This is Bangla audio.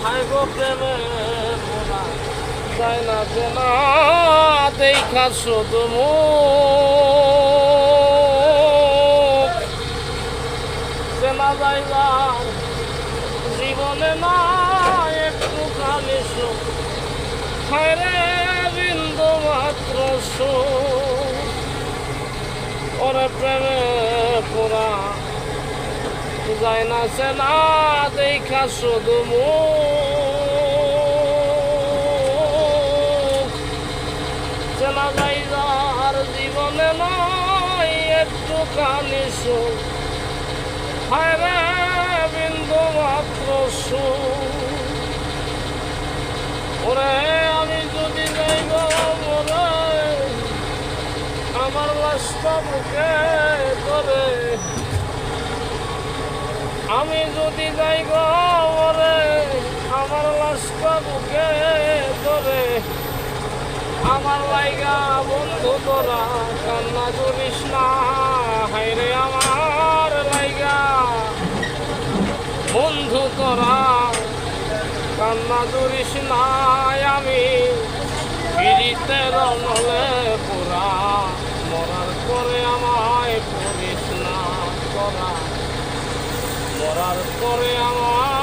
হায় গো প্রেমে পোড়া যায় না চেনা দেখা শুধু মুখ চেনা যাইবার জীবনে না একটু খালি সুখ হায় রে বিন্দু মাত্র সুখ ওরে প্রেমে পোড়া যায় না চেনা দেখা শুধু মুখ চেনা যাইবার জীবনে নয় একটু খালি সুখ হায় রে বিন্দু মাত্র সুখ ওরে আমি যদি যাইব মরে আমার লাশটা বুকে ধরে আমি যদি যাই গো মরে আমার লাশটা বুকে ধরে আমার লাইগা বন্ধু তোরা কান্না করিস না হায়রে আমার লাইগা বন্ধু তোরা কান্না করিস না আমি পিড়িতে রনলে পুরা মরার পরে আমায় করিস না তোরা মরার পরে আমার